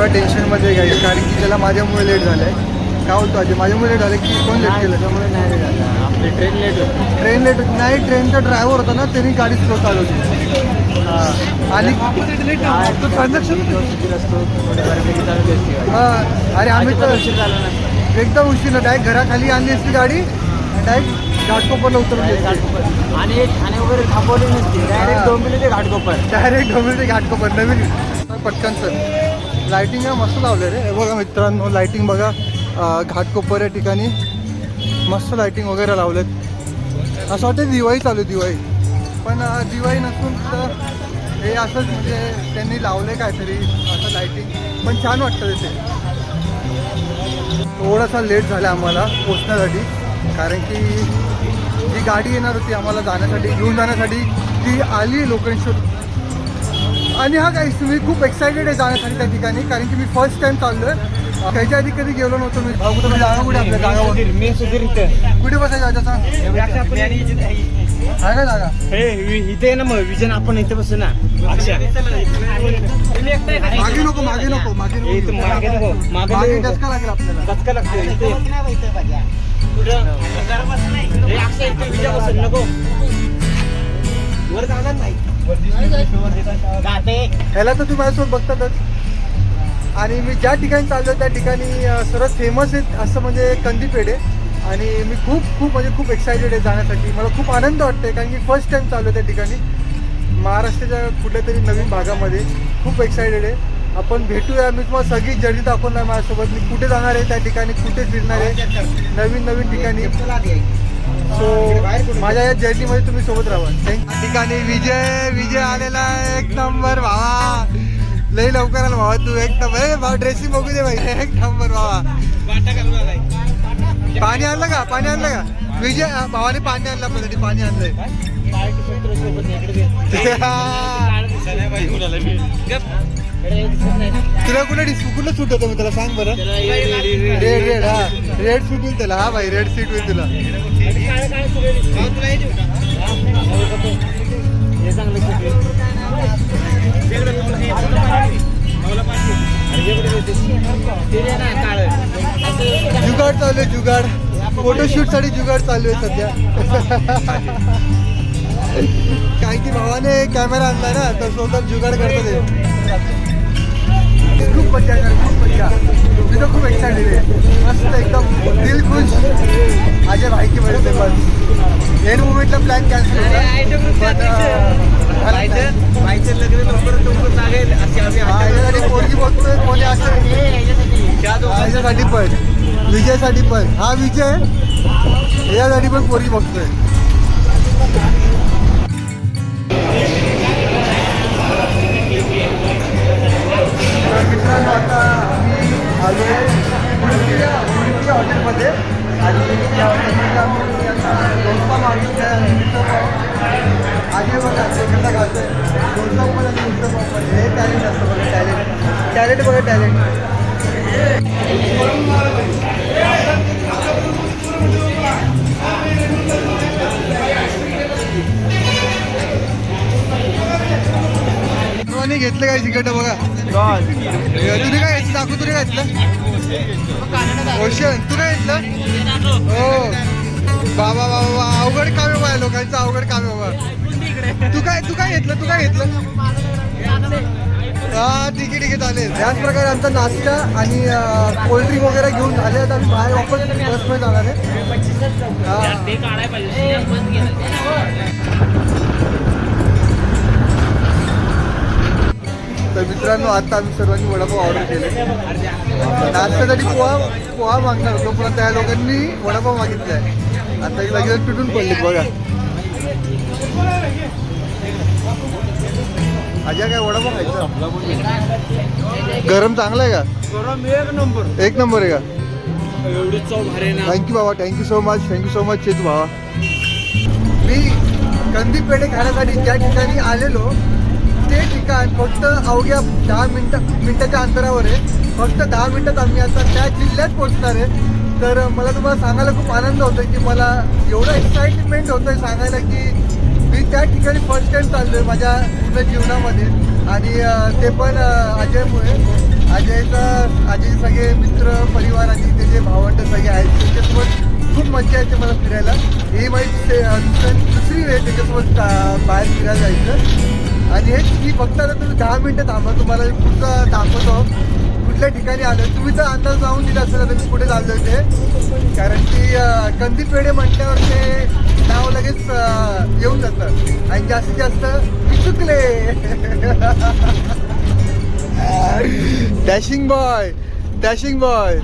थोडा टेन्शनमध्ये घ्यायचं, कारण की त्याला माझ्यामुळे लेट झालं आहे. काय होतं अजय, माझ्यामुळे लेट झालं की कोण लेट केलं? त्यामुळे नाही रे दादा, आपली ट्रेन लेट होती. ट्रेन लेट होती नाही, ट्रेनचा ड्रायव्हर होता ना, त्यांनी गाडी स्लो चालवली. हां, आणि तो ट्रान्झॅक्शन असतो थोडे बऱ्यापैकी चालू असते गाडी. हां, अरे आम्ही तर उशीर झाला नसता. एकदम उशीर डायरेक्ट घराखाली आणली असती गाडी, डायरेक्ट घाटकोपरला उतरली असती. घाटकोपर आणि ठाणे वगैरे थांबवली नसती, डायरेक्ट डोंबिवली ते घाटकोपर. डायरेक्ट डोंबिवली घाटकोपर नवीन पटकन. सर लायटिंग आहे मस्त लावलं रे. हे बघा मित्रांनो, लायटिंग बघा. घाटकोपर या ठिकाणी मस्त लायटिंग वगैरे लावलेत. असं वाटतं दिवाळी चालू आहे, दिवाळी. पण दिवाळी नसून तर हे असंच म्हणजे त्यांनी लावलं काहीतरी असं लायटिंग, पण छान वाटतं तिथे. थोडासा लेट झाला आम्हाला पोचण्यासाठी, कारण की जी गाडी येणार होती आम्हाला जाण्यासाठी, घेऊन जाण्यासाठी, ती आली लोकेशन. आणि हा काही मी खूप एक्सायटेड आहे जाण्यासाठी त्या ठिकाणी, कारण की मी फर्स्ट टाइम चाललो आहे. त्याच्या आधी कधी गेलो नव्हतो मी. भाऊ कुठे जागा, कुठे आपल्या जागावर मी सुधीर इथे कुठे बसायचं आता सांग? आहे का जागा? इथे ना, मग विजन आपण इथे बसू ना. मागे नको, मागे नको, मागे नको. मागे डचका लागेल आपल्याला. कचका लागतो इथे. नको वर जाणार नाही. ह्याला तर तुम्ही माझ्यासोबत बघतातच. आणि मी ज्या ठिकाणी चाललो त्या ठिकाणी सर्वात फेमस आहे असं म्हणजे कंदी पेढे. आणि मी खूप म्हणजे खूप एक्सायटेड आहे जाण्यासाठी. मला खूप आनंद वाटतोय, कारण की फर्स्ट टाइम चाललो त्या ठिकाणी महाराष्ट्राच्या कुठल्या तरी नवीन भागामध्ये. खूप एक्सायटेड आहे. आपण भेटूया. मी तुम्हाला सगळी जर्नी दाखवणार माझ्यासोबत. मी कुठे जाणार आहे त्या ठिकाणी, कुठे फिरणार आहे नवीन ठिकाणी. सो माझ्या या जर्नीमध्ये तुम्ही सोबत राहा. त्या ठिकाणी विजय आलेला आहे. एक नंबर भावा, लई लवकर आला भावा तू. एक नंबर भावा, ड्रेसिंग बघू दे भाई. एक नंबर भावा. पाणी आणलं का? पाणी आणलं का? विजय भावाने पाणी आणलं आपल्यासाठी. पाणी आणलंय. तुला कुठं सूट होतं मी त्याला सांग बरं. रेड हा, रेड सूट होईल त्याला. हा भाई, रेड सीट होईल तुला. जुगाड चालू आहे, जुगाड. फोटोशूट साठी जुगाड चालू आहे सध्या. काही की भावाने कॅमेरा आणला ना, तर स्वतः जुगाड करतो ते. खूप मजा येणार, खूप मजा. मी तर खूप एक्सायटेड आहे. मस्त एकदम दिल खुश. अजय भाई की वजह से बस एंड मोमेंटला प्लॅन कॅन्सल होता. पोरगी बघतोय कोणी असेल याच्यासाठी पण, विजयसाठी पण. हा विजय यासाठी पण पोरगी बघतोय. मित्रांनो, आता आम्ही आलो आहे हॉटेलमध्ये. आणि त्या हॉटेलमध्ये आम्ही डोसा मागितला आहे. आधी बघा सेकंदा घालतोय डोसा पण आणि मिसळपाव पण. हे टॅलेंट असतं बघा, टॅलेंट बघा, टॅलेंट. घेतलं काय तिकट बघा. तुम्ही काय घेतलं? दाखव. तुम्ही काय घेतलं? ओशन. तू काय घेतलं? हो बाबा बाबा, अवघड काम आहे बाबा, लोकांचं अवघड काम आहे बाबा. तू काय घेतलं? हा ठीक आहे चालेल. याच प्रकारे आमचा नाश्ता आणि कोल्ड्रिंक वगैरे घेऊन झाले. आता आम्ही बाहेर वापस बसमध्ये जाणार आहे. तर मित्रांनो, आता आम्ही सर्वांनी वडापाव ऑर्डर केले. नाश्त्यासाठी पोहा मागणार होतो, पण त्या लोकांनी वडापाव मागितला आहे. आता लगेच तुटून पडलेत बघा. अजय काय वडापाव खायचा? गरम चांगला आहे का? एक नंबर आहे का? थँक्यू बाबा, थँक्यू सो मच चेतू भावा. मी कंदी पेढे खाण्यासाठी ज्या ठिकाणी आलेलो ते ठिकाण फक्त अवघ्या 10 मिनिटाच्या अंतरावर आहे. फक्त 10 मिनिटात आम्ही आता त्या जिल्ह्यात पोहोचणार आहे. तर मला तुम्हाला सांगायला खूप आनंद होतोय की मला एवढं एक्साइटमेंट होतंय सांगायला की मी त्या ठिकाणी फर्स्ट टाइम चाललो आहे माझ्या पूर्ण जीवनामध्ये. आणि ते पण अजयमुळे. अजयचे सगळे मित्र परिवार आणि त्याचे भावंड सगळे आहेत त्यांच्यासोबत खूप मजा येते मला फिरायला. ही माझी दुसरी वेळ त्याच्यासोबत बाहेर फिरायला जायचं. आणि हेच की फक्त आता तुम्ही 10 मिनिटं थांबा, तुम्हाला मी पुढचं दाखवतो कुठल्या ठिकाणी आलो. तुम्ही तर अंदाज लावून दिला असेल आता मी कुठे चाललो ते, कारण की कंदीपेढे म्हटल्यावर ते नाव लगेच येऊन जातं आणि जास्तीत जास्त मी चुकले. Dashing boy